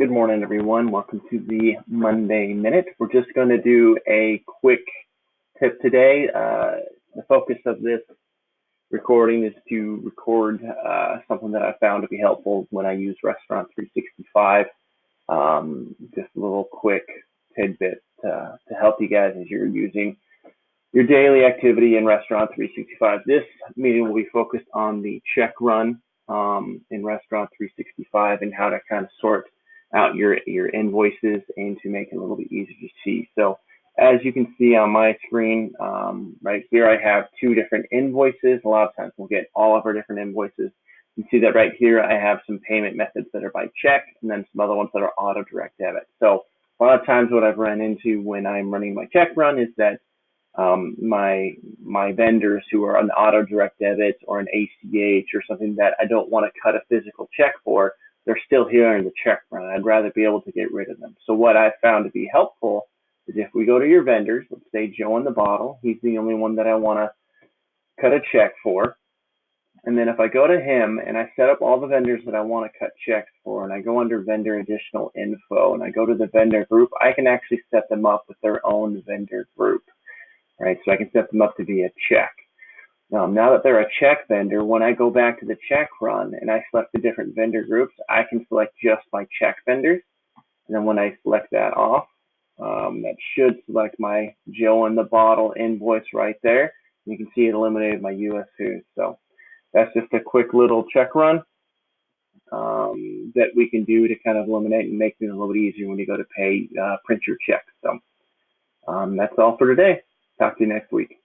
Good morning, everyone. Welcome to the Monday Minute. We're just going to do a quick tip today. The focus of this recording is to record something that I found to be helpful when I use Restaurant 365. Just a little quick tidbit to help you guys as you're using your daily activity in Restaurant 365. This meeting will be focused on the check run in Restaurant 365 and how to kind of sort out your invoices and to make it a little bit easier to see. So as you can see on my screen, right here, I have two different invoices. A lot of times we'll get all of our different invoices. You can see that right here, I have some payment methods that are by check and then some other ones that are auto direct debit. So a lot of times what I've run into when I'm running my check run is that my vendors who are on auto direct debit or an ACH or something that I don't want to cut a physical check for, they're still here in the check run. I'd rather be able to get rid of them. So what I found to be helpful is if we go to your vendors, let's say Joe in the bottle, he's the only one that I want to cut a check for. And then if I go to him and I set up all the vendors that I want to cut checks for, and I go under vendor additional info and I go to the vendor group, I can actually set them up with their own vendor group, right? So I can set them up to be a check. Now that they're a check vendor, when I go back to the check run and I select the different vendor groups, I can select just my check vendors. And then when I select that off, that should select my Joe in the bottle invoice right there. You can see it eliminated my US Foods. So that's just a quick little check run that we can do to kind of eliminate and make things a little bit easier when you go to pay, print your check. So that's all for today. Talk to you next week.